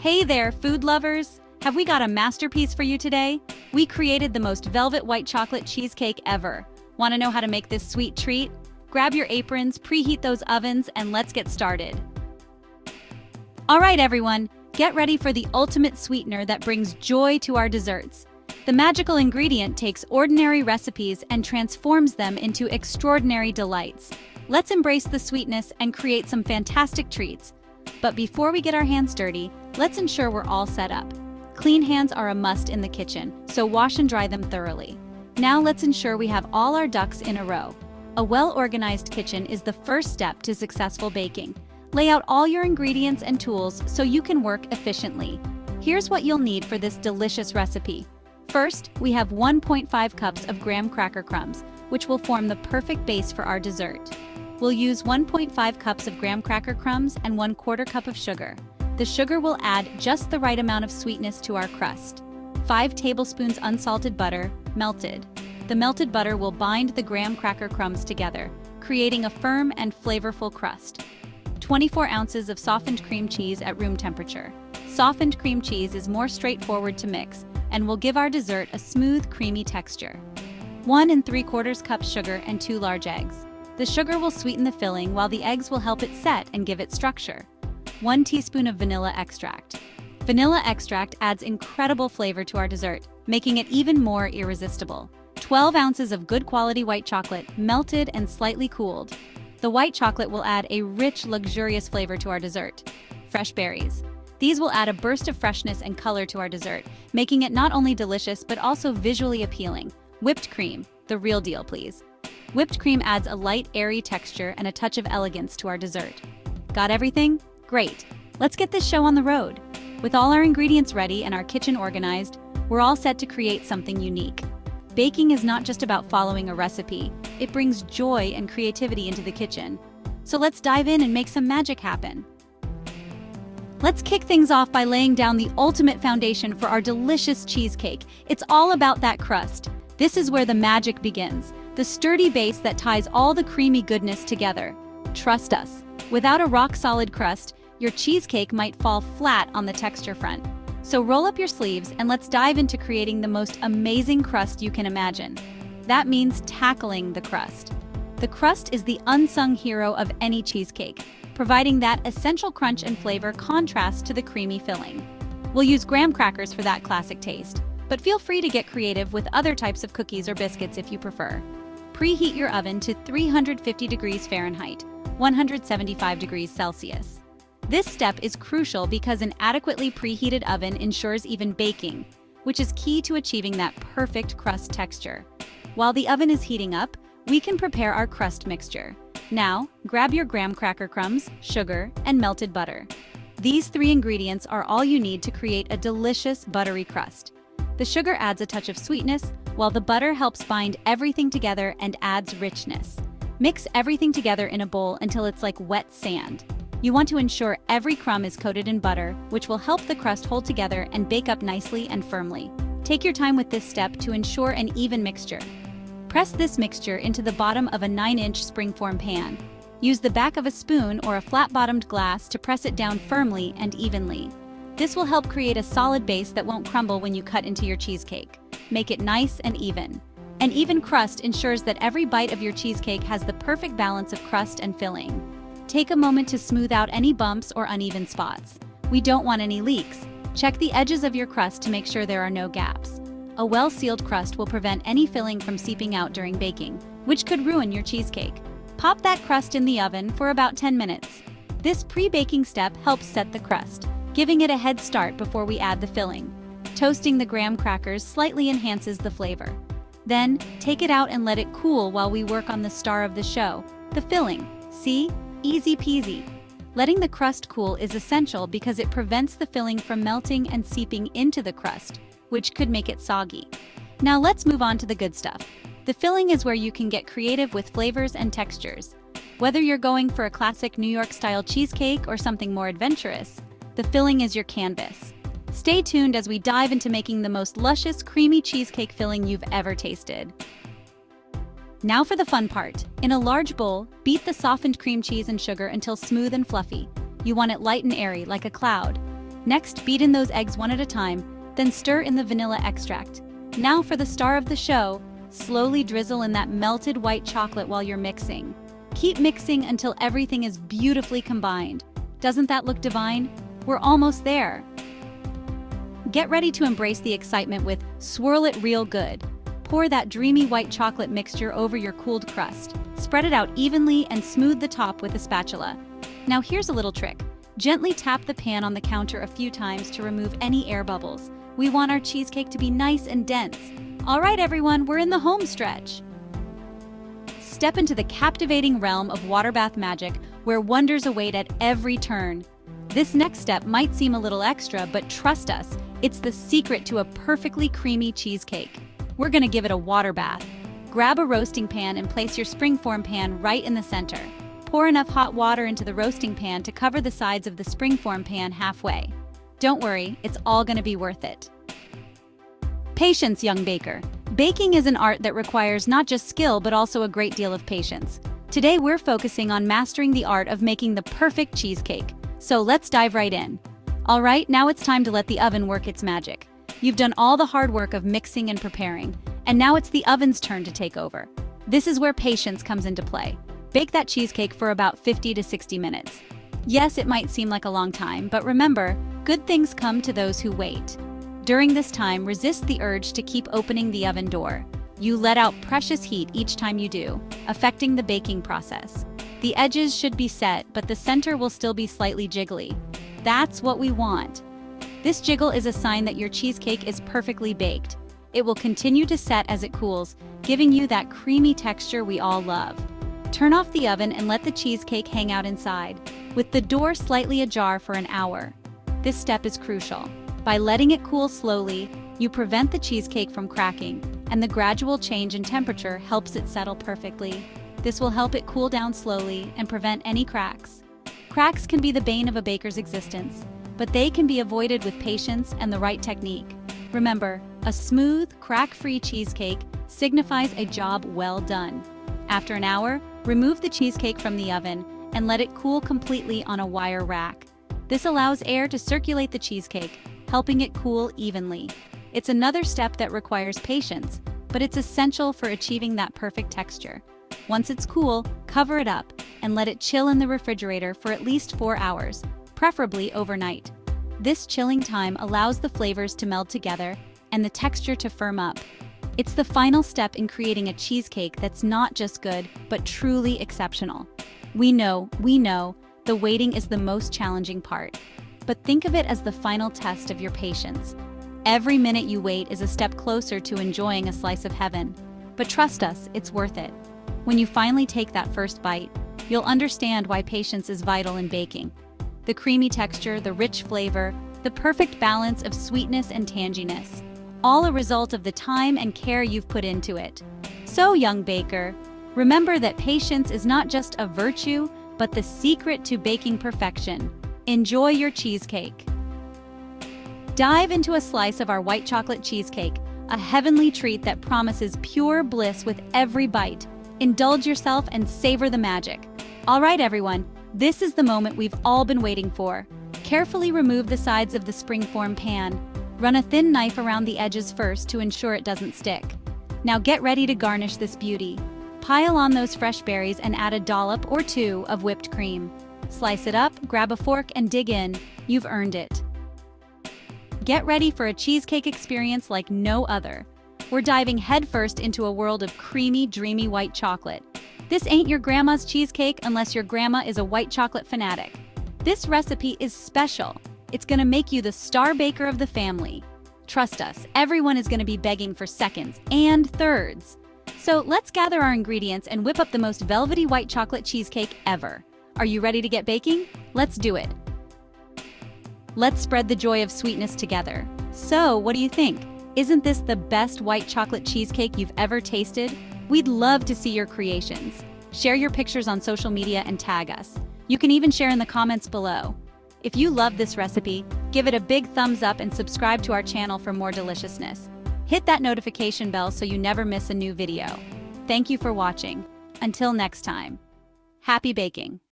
Hey there, food lovers! Have we got a masterpiece for you today? We created the most velvet white chocolate cheesecake ever. Want to know how to make this sweet treat? Grab your aprons, preheat those ovens, and let's get started. All right, everyone, get ready for the ultimate sweetener that brings joy to our desserts. The magical ingredient takes ordinary recipes and transforms them into extraordinary delights. Let's embrace the sweetness and create some fantastic treats. But before we get our hands dirty, let's ensure we're all set up. Clean hands are a must in the kitchen, so wash and dry them thoroughly. Now let's ensure we have all our ducks in a row. A well-organized kitchen is the first step to successful baking. Lay out all your ingredients and tools so you can work efficiently. Here's what you'll need for this delicious recipe. First, we have 1.5 cups of graham cracker crumbs, which will form the perfect base for our dessert. We'll use 1.5 cups of graham cracker crumbs and 1/4 cup of sugar. The sugar will add just the right amount of sweetness to our crust. 5 tablespoons unsalted butter, melted. The melted butter will bind the graham cracker crumbs together, creating a firm and flavorful crust. 24 ounces of softened cream cheese at room temperature. Softened cream cheese is more straightforward to mix and will give our dessert a smooth, creamy texture. 1 3/4 cups sugar and 2 large eggs. The sugar will sweeten the filling while the eggs will help it set and give it structure. 1 teaspoon of vanilla extract. Vanilla extract adds incredible flavor to our dessert, making it even more irresistible. 12 ounces of good quality white chocolate, melted and slightly cooled. The white chocolate will add a rich, luxurious flavor to our dessert. Fresh berries. These will add a burst of freshness and color to our dessert, making it not only delicious but also visually appealing. Whipped cream, the real deal, please. Whipped cream adds a light, airy texture and a touch of elegance to our dessert. Got everything? Great! Let's get this show on the road. With all our ingredients ready and our kitchen organized, we're all set to create something unique. Baking is not just about following a recipe, it brings joy and creativity into the kitchen. So let's dive in and make some magic happen. Let's kick things off by laying down the ultimate foundation for our delicious cheesecake. It's all about that crust. This is where the magic begins, the sturdy base that ties all the creamy goodness together. Trust us, without a rock-solid crust, your cheesecake might fall flat on the texture front. So roll up your sleeves and let's dive into creating the most amazing crust you can imagine. That means tackling the crust. The crust is the unsung hero of any cheesecake, providing that essential crunch and flavor contrast to the creamy filling. We'll use graham crackers for that classic taste, but feel free to get creative with other types of cookies or biscuits if you prefer. Preheat your oven to 350 degrees Fahrenheit, 175 degrees Celsius. This step is crucial because an adequately preheated oven ensures even baking, which is key to achieving that perfect crust texture. While the oven is heating up, we can prepare our crust mixture. Now, grab your graham cracker crumbs, sugar, and melted butter. These 3 ingredients are all you need to create a delicious, buttery crust. The sugar adds a touch of sweetness, while the butter helps bind everything together and adds richness. Mix everything together in a bowl until it's like wet sand. You want to ensure every crumb is coated in butter, which will help the crust hold together and bake up nicely and firmly. Take your time with this step to ensure an even mixture. Press this mixture into the bottom of a 9-inch springform pan. Use the back of a spoon or a flat-bottomed glass to press it down firmly and evenly. This will help create a solid base that won't crumble when you cut into your cheesecake. Make it nice and even. An even crust ensures that every bite of your cheesecake has the perfect balance of crust and filling. Take a moment to smooth out any bumps or uneven spots. We don't want any leaks. Check the edges of your crust to make sure there are no gaps. A well-sealed crust will prevent any filling from seeping out during baking, which could ruin your cheesecake. Pop that crust in the oven for about 10 minutes. This pre-baking step helps set the crust, giving it a head start before we add the filling. Toasting the graham crackers slightly enhances the flavor. Then, take it out and let it cool while we work on the star of the show, the filling. See? Easy peasy. Letting the crust cool is essential because it prevents the filling from melting and seeping into the crust, which could make it soggy. Now let's move on to the good stuff. The filling is where you can get creative with flavors and textures. Whether you're going for a classic New York-style cheesecake or something more adventurous, the filling is your canvas. Stay tuned as we dive into making the most luscious, creamy cheesecake filling you've ever tasted. Now for the fun part. In a large bowl, beat the softened cream cheese and sugar until smooth and fluffy. You want it light and airy, like a cloud. Next, beat in those eggs one at a time, then stir in the vanilla extract. Now for the star of the show, slowly drizzle in that melted white chocolate while you're mixing. Keep mixing until everything is beautifully combined. Doesn't that look divine? We're almost there. Get ready to embrace the excitement with Swirl It Real Good. Pour that dreamy white chocolate mixture over your cooled crust. Spread it out evenly and smooth the top with a spatula. Now here's a little trick. Gently tap the pan on the counter a few times to remove any air bubbles. We want our cheesecake to be nice and dense. All right, everyone, we're in the home stretch. Step into the captivating realm of water bath magic, where wonders await at every turn. This next step might seem a little extra, but trust us, it's the secret to a perfectly creamy cheesecake. We're gonna give it a water bath. Grab a roasting pan and place your springform pan right in the center. Pour enough hot water into the roasting pan to cover the sides of the springform pan halfway. Don't worry, it's all gonna be worth it. Patience, young baker. Baking is an art that requires not just skill, but also a great deal of patience. Today, we're focusing on mastering the art of making the perfect cheesecake. So let's dive right in. All right, now it's time to let the oven work its magic. You've done all the hard work of mixing and preparing, and now it's the oven's turn to take over. This is where patience comes into play. Bake that cheesecake for about 50 to 60 minutes. Yes, it might seem like a long time, but remember, good things come to those who wait. During this time, resist the urge to keep opening the oven door. You let out precious heat each time you do, affecting the baking process. The edges should be set, but the center will still be slightly jiggly. That's what we want. This jiggle is a sign that your cheesecake is perfectly baked. It will continue to set as it cools, giving you that creamy texture we all love. Turn off the oven and let the cheesecake hang out inside, with the door slightly ajar for an hour. This step is crucial. By letting it cool slowly, you prevent the cheesecake from cracking, and the gradual change in temperature helps it settle perfectly. This will help it cool down slowly and prevent any cracks. Cracks can be the bane of a baker's existence, but they can be avoided with patience and the right technique. Remember, a smooth, crack-free cheesecake signifies a job well done. After an hour, remove the cheesecake from the oven and let it cool completely on a wire rack. This allows air to circulate the cheesecake, helping it cool evenly. It's another step that requires patience, but it's essential for achieving that perfect texture. Once it's cool, cover it up and let it chill in the refrigerator for at least 4 hours, preferably overnight. This chilling time allows the flavors to meld together and the texture to firm up. It's the final step in creating a cheesecake that's not just good, but truly exceptional. We know, the waiting is the most challenging part. But think of it as the final test of your patience. Every minute you wait is a step closer to enjoying a slice of heaven. But trust us, it's worth it. When you finally take that first bite, you'll understand why patience is vital in baking. The creamy texture, the rich flavor, the perfect balance of sweetness and tanginess, all a result of the time and care you've put into it. So, young baker, remember that patience is not just a virtue, but the secret to baking perfection. Enjoy your cheesecake. Dive into a slice of our white chocolate cheesecake, a heavenly treat that promises pure bliss with every bite. Indulge yourself and savor the magic. All right, everyone, this is the moment we've all been waiting for. Carefully remove the sides of the springform pan. Run a thin knife around the edges first to ensure it doesn't stick. Now get ready to garnish this beauty. Pile on those fresh berries and add a dollop or two of whipped cream. Slice it up, grab a fork, and dig in. You've earned it. Get ready for a cheesecake experience like no other. We're diving headfirst into a world of creamy, dreamy white chocolate. This ain't your grandma's cheesecake unless your grandma is a white chocolate fanatic. This recipe is special. It's gonna make you the star baker of the family. Trust us, everyone is gonna be begging for seconds and thirds. So let's gather our ingredients and whip up the most velvety white chocolate cheesecake ever. Are you ready to get baking? Let's do it. Let's spread the joy of sweetness together. So, what do you think? Isn't this the best white chocolate cheesecake you've ever tasted? We'd love to see your creations. Share your pictures on social media and tag us. You can even share in the comments below. If you love this recipe, give it a big thumbs up and subscribe to our channel for more deliciousness. Hit that notification bell so you never miss a new video. Thank you for watching. Until next time. Happy baking!